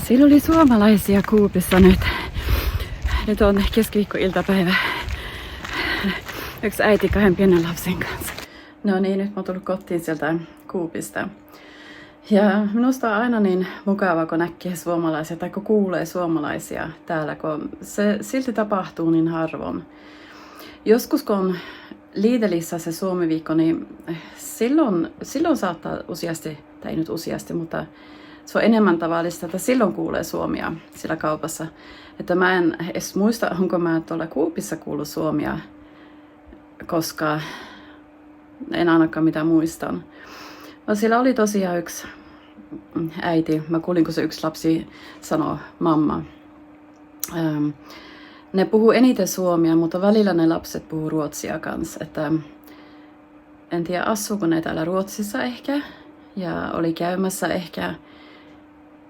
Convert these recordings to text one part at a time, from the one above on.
Siellä oli suomalaisia Coopissa nyt. Nyt on keskiviikko-iltapäivä. Yksi äiti 2 pienen lapsen kanssa. No niin, nyt mä oon tullut kotiin sieltä Coopista. Ja minusta on aina niin mukavaa, kun näkee suomalaisia tai kun kuulee suomalaisia täällä, kun se silti tapahtuu niin harvoin. Joskus kun on Lidlissä se Suomi-viikko, niin silloin saattaa useasti, tai ei nyt useasti, mutta se on enemmän tavallista, että silloin kuulee suomia sillä kaupassa. Että mä en edes muista, onko mä tuolla Coopissa kuullut suomia, koska en ainakaan mitä muistan. No, siellä oli tosiaan yksi äiti. Mä kuulin, kun se yksi lapsi sanoi mamma. Ne puhuu eniten suomia, mutta välillä ne lapset puhuu ruotsia kanssa. Että en tiedä, asuuko ne täällä Ruotsissa ehkä. Ja oli käymässä ehkä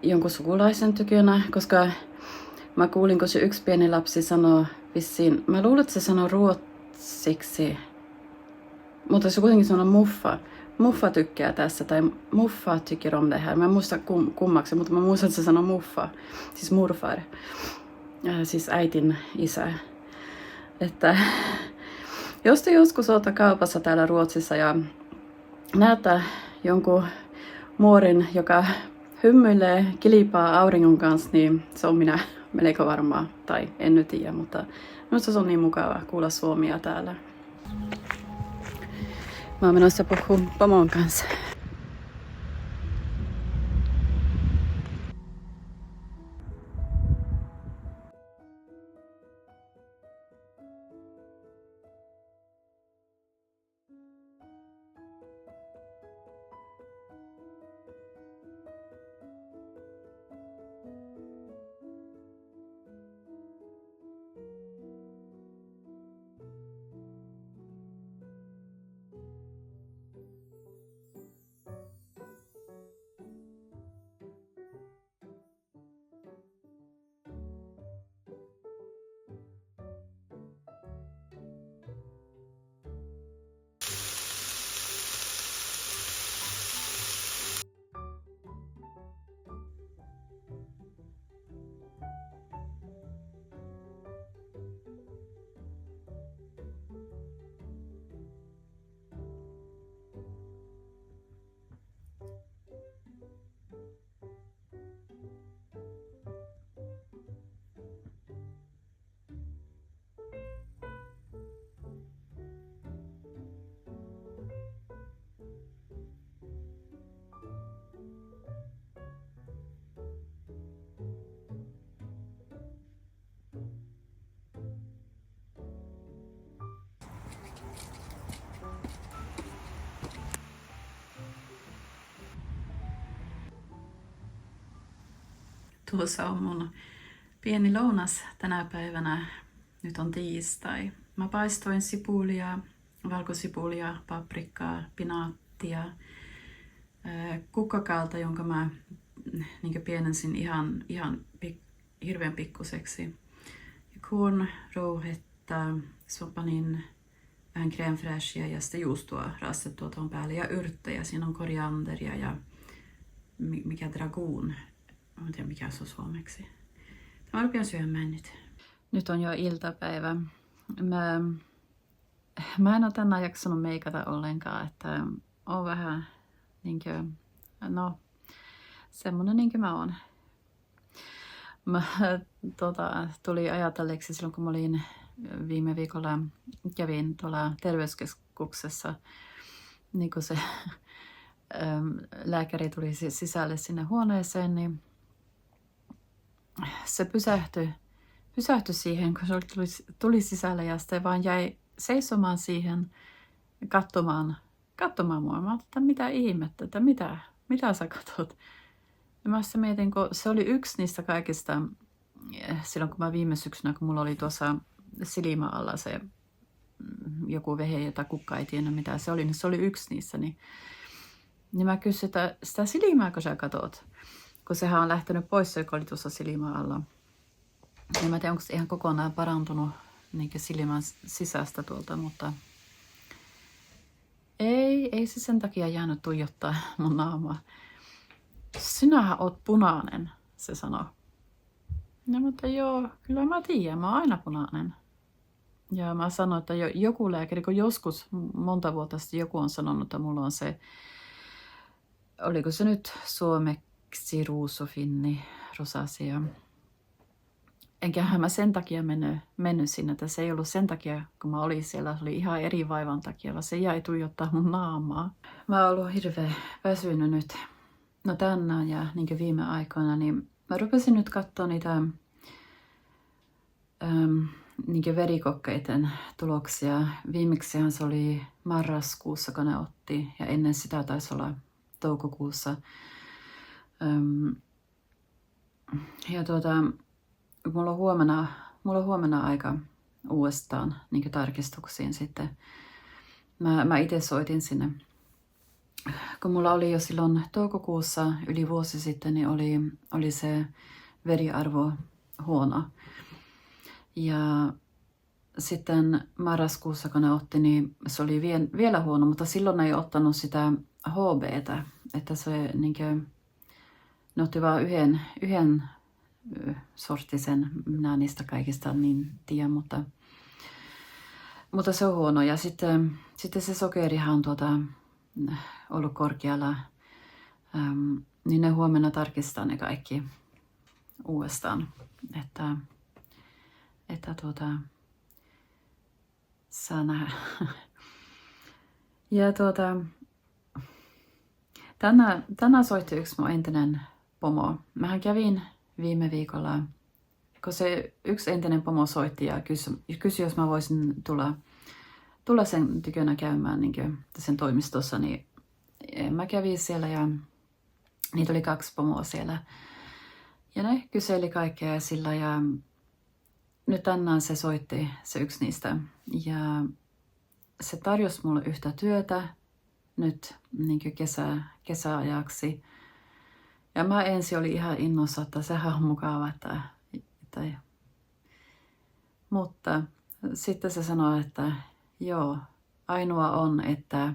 jonkun sukulaisen tykönä, koska mä kuulin, kun se yksi pieni lapsi sanoi vissiin, mä luulen, että se sanoi ruotsiksi, mutta se kuitenkin sanoi muffa. Muffa tykkää tässä, tai muffa tycker om det här. Mä en muista kummaksi, mutta mä muistan, että se sanoi muffa, siis murfar, siis äitin isä. Että jos te joskus olette kaupassa täällä Ruotsissa ja näyttää jonkun muorin, joka hymyilee, kilpaa auringon kanssa, niin se on minä melko varmaa, tai en nyt tiedä, mutta minusta se on niin mukava kuulla suomia täällä. Mä oon menossa puhumaan pomon kanssa. Tuossa on mun pieni lounas tänä päivänä. Nyt on tiistai. Mä paistoin sipulia, valkosipulia, paprikkaa, pinaattia, kukkakalta, jonka mä niin pienensin ihan hirveän pikkuseksi. Ja kånrouhetta, panin vähän crème fraîchea ja sitten juustoa rastettua tuon päälle ja yrttejä. Siinä on korianderia ja mikä dragoon. Mä en tiedä mikä se on suomeksi. Mä rupean syömään nyt. Nyt on jo iltapäivä. Mä en ole tänään jaksanut meikata ollenkaan, että on vähän niinkö, no semmonen niinkö mä oon. Mä tuli ajatelleeksi silloin kun mä olin viime viikolla, kävin tuolla terveyskeskuksessa, niin kun se lääkäri tuli sisälle sinne huoneeseen, niin se pysähtyi siihen, kun se tuli sisälle ja sitten vaan jäi seisomaan siihen katsomaan mua. Mä ajattelin, että mitä ihmettä, että mitä sä katot? Ja mä sitten mietin, kun se oli yksi niistä kaikista, silloin kun mä viime syksynä, kun mulla oli tuossa silmä alla se joku vehe tai kukka, ei tiennyt mitä se oli, niin se oli yksi niissä, niin mä kysyin, että sitä silmääkö sä katot? Kun sehän on lähtenyt pois, se joka oli tuossa silmän alla. En mä tiedä, onko se ihan kokonaan parantunut niin silmän sisästä tuolta, mutta ei se sen takia jäänyt tuijottaa mun naamaa. Sinähän oot punainen. se sanoi. No mutta joo, kyllä mä tiedän, mä oon aina punainen. Ja mä sanoin, että joku lääkäri, kun joskus monta vuotta sitten joku on sanonut, että mulla on se, oliko se nyt suomeksi ruusufinni, rosacea. Enköhän mä sen takia mennyt sinne, että se ei ollut sen takia, kun mä olin siellä, se oli ihan eri vaivan takia, vaan se jäi tuijottaa mun naamaa. Mä oon ollut hirveän väsynyt nyt. No tänään ja niin viime aikoina, niin mä rupesin nyt katsoa niitä niin verikokkeiden tuloksia. Viimeksihän se oli marraskuussa, kun ne otti, ja ennen sitä taisi olla toukokuussa. Ja mulla on huomenna aika uudestaan niin tarkistuksiin sitten. Mä itse soitin sinne. Kun mulla oli jo silloin toukokuussa yli vuosi sitten, niin oli se veriarvo huono. Ja sitten marraskuussa, kun ne otti, niin se oli vielä huono, mutta silloin ei ottanut sitä HB:tä, että se niinkö, ne otti vaan yhden sorttisen, minä niistä kaikista niin tiedän, mutta se on huono. Ja sitten se sokerihan on ollut korkealla, niin ne huomenna tarkistaa ne kaikki uudestaan, että saa nähdä. Ja tänään soitti yksi mun entinen pomo. Mähän kävin viime viikolla, kun se yksi entinen pomo soitti ja kysyi, jos mä voisin tulla sen tykönä käymään niin sen toimistossa, niin mä kävin siellä ja niitä oli 2 pomoa siellä. Ja ne kyseli kaikkea sillä ja nyt tänään se soitti, se yksi niistä. Ja se tarjosi mulle yhtä työtä nyt niin kesäajaksi. Ja mä ensin oli ihan innossa, että sehän on mukava. Mutta sitten se sanoi, että joo, ainoa on, että...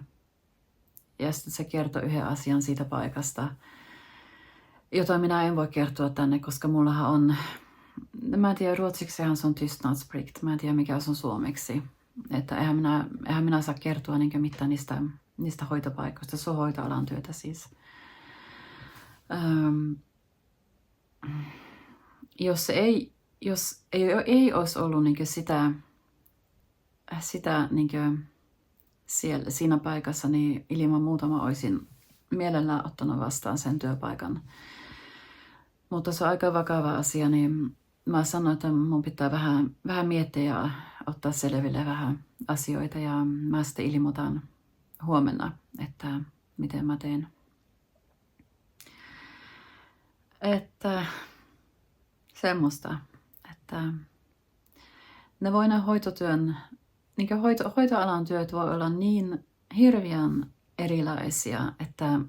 Ja sitten se kertoi yhden asian siitä paikasta, jota minä en voi kertoa tänne, koska mullahan on... Mä en tiedä, ruotsiksihan se on tystnadsplikt. Mä en tiedä, mikä se on suomeksi. Että eihän minä saa kertoa mitään niistä hoitopaikoista. Se on hoitoalan työtä siis. Jos ei olisi ollut sitä siinä paikassa, niin ilman muuta mä olisin mielellään ottanut vastaan sen työpaikan. Mutta se on aika vakava asia, niin mä sanoin, että mun pitää vähän miettiä ja ottaa selville vähän asioita. Ja mä sitten ilmoitan huomenna, että miten mä teen. Että semmoista, että ne voi nämä hoitotyön, hoitoalan työt voi olla niin hirveän erilaisia, että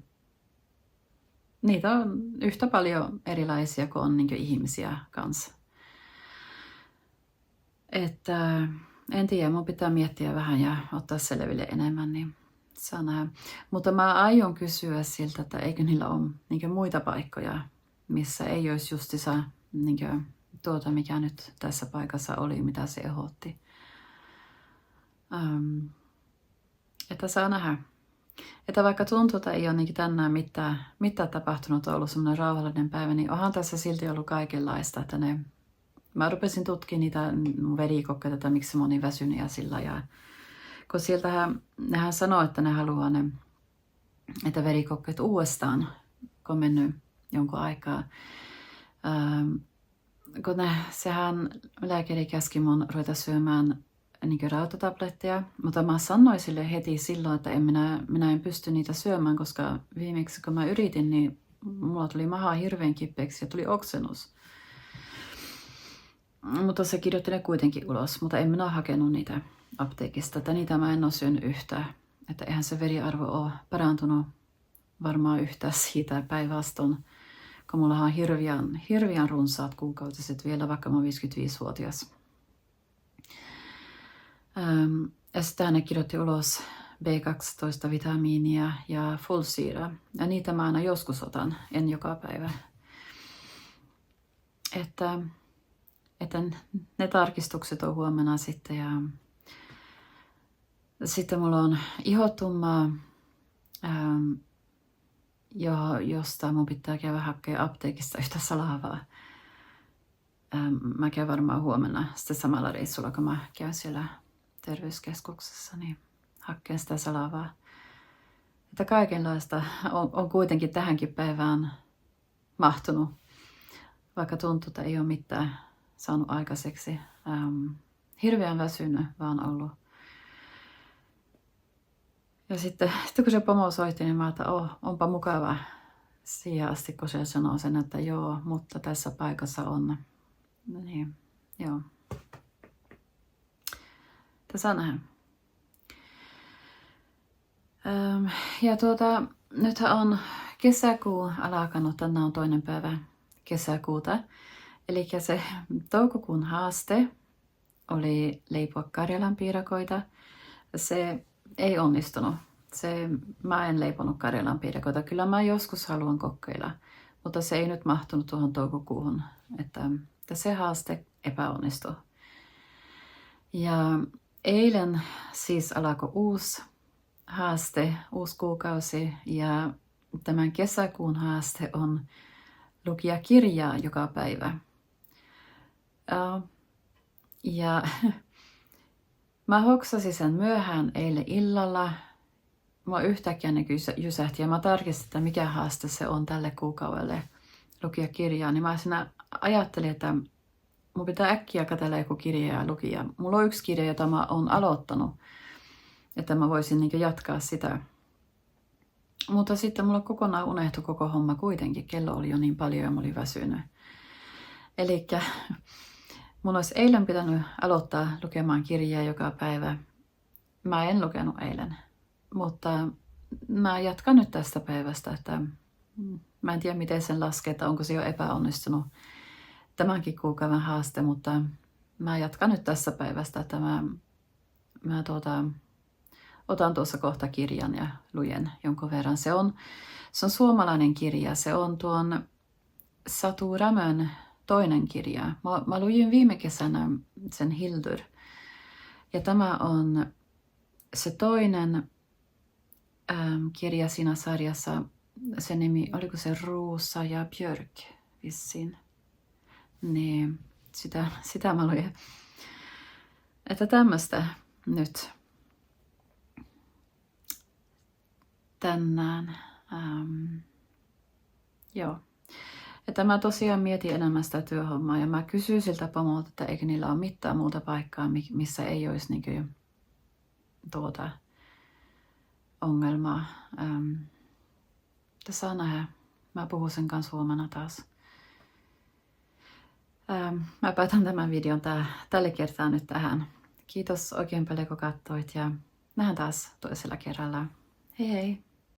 niitä on yhtä paljon erilaisia kuin on ihmisiä kanssa. Että en tiedä, mun pitää miettiä vähän ja ottaa selville enemmän, niin saa nähdä. Mutta mä aion kysyä siltä, että eikö niillä ole muita paikkoja, missä ei olisi justissa mikä nyt tässä paikassa oli, mitä se ehdotti. Että saa nähdä. Että vaikka tuntuu, että ei ole tänään mitään tapahtunut, on ollut semmoinen rauhallinen päivä, niin onhan tässä silti ollut kaikenlaista. Että mä rupesin tutkimaan niitä mun verikokkeita, että miksi mä oon niin väsynyt ja sillä. Ja, kun nehän sanoo, että ne haluaa että verikokkeet uudestaan, kun on mennyt jonkun aikaa. Kun sehän lääkäri käski mun ruveta syömään rautatabletteja, mutta mä sanoin sille heti silloin, että minä en pysty niitä syömään, koska viimeksi kun mä yritin, niin mulla tuli maha hirveän kipeäksi ja tuli oksennus. Mutta se kirjoitti ne kuitenkin ulos, mutta en minä ole hakenut niitä apteekista, että niitä mä en ole syönyt yhtään. Että eihän se veriarvo ole parantunut varmaan yhtään siitä päinvastoin, kun mulla on hirveän runsaat kuukautiset vielä, vaikka mä oon 55-vuotias. Ja sitten ne kirjoitti ulos B12-vitamiinia ja folsyra. Ja niitä mä aina joskus otan, en joka päivä. että ne tarkistukset on huomenna sitten ja sitten mulla on ihotummaa, josta mun pitää käydä hakea apteekista yhtä salavaa. Mä käyn varmaan huomenna sitten samalla reissulla, kun mä käyn siellä terveyskeskuksessa, niin hakkeen sitä salavaa. Että kaikenlaista on kuitenkin tähänkin päivään mahtunut, vaikka tuntuu, että ei ole mitään saanut aikaiseksi. Hirveän väsynyt vaan ollut. Ja sitten kun se pomo soitti, niin mä ajattelin, että onpa mukava siihen asti, kun se sanoo sen, että joo, mutta tässä paikassa on. Niin, joo. Tässä nähdään. Ja nythän on kesäkuu alkanut, tänään on 2. päivä kesäkuuta. Eli se toukokuun haaste oli leipoa karjalanpiirakoita. Se ei onnistunut. Mä en leiponut karjalanpiirakoita. Kyllä mä joskus haluan kokeilla, mutta se ei nyt mahtunut tuohon toukokuuhun. Että se haaste epäonnistui. Ja eilen siis alkoi uusi haaste, uusi kuukausi, ja tämän kesäkuun haaste on lukea kirjaa joka päivä. Ja mä hoksasin sen myöhään eilen illalla. Mä yhtäkkiä ne jysähti ja mä tarkistin, että mikä haaste se on tälle kuukaudelle lukea kirjaa. Niin mä siinä ajattelin, että mun pitää äkkiä katsella joku kirja ja lukia. Mulla on yksi kirja, jota mä oon aloittanut, että mä voisin niin jatkaa sitä. Mutta sitten mulla kokonaan unohtui koko homma kuitenkin. Kello oli jo niin paljon ja mä olin väsynyt. Elikkä mun olisi eilen pitänyt aloittaa lukemaan kirjaa joka päivä. Mä en lukenut eilen, mutta mä jatkan nyt tästä päivästä, että mä en tiedä miten sen laskee, että onko se jo epäonnistunut tämänkin kuukauden haaste, mutta mä jatkan nyt tässä päivästä, että mä otan tuossa kohta kirjan ja lujen jonkun verran. Se on suomalainen kirja, se on tuon Satu Rämön toinen kirja. Mä luin viime kesänä sen Hildur. Ja tämä on se toinen kirja siinä sarjassa. Se nimi, oliko se Rosa ja Björk vissiin. Niin, sitä mä luin. Että tämmöistä nyt tänään. Joo. Että mä tosiaan mietin enemmän sitä työhommaa ja mä kysyin siltä pomolta, että eikö niillä ole mitään muuta paikkaa, missä ei olisi niin ongelmaa. Tässä nähdä. Mä puhun sen kanssa huomenna taas. Mä päätän tämän videon tällä kertaa nyt tähän. Kiitos oikein paljon kun katsoit ja nähdään taas toisella kerralla. Hei hei!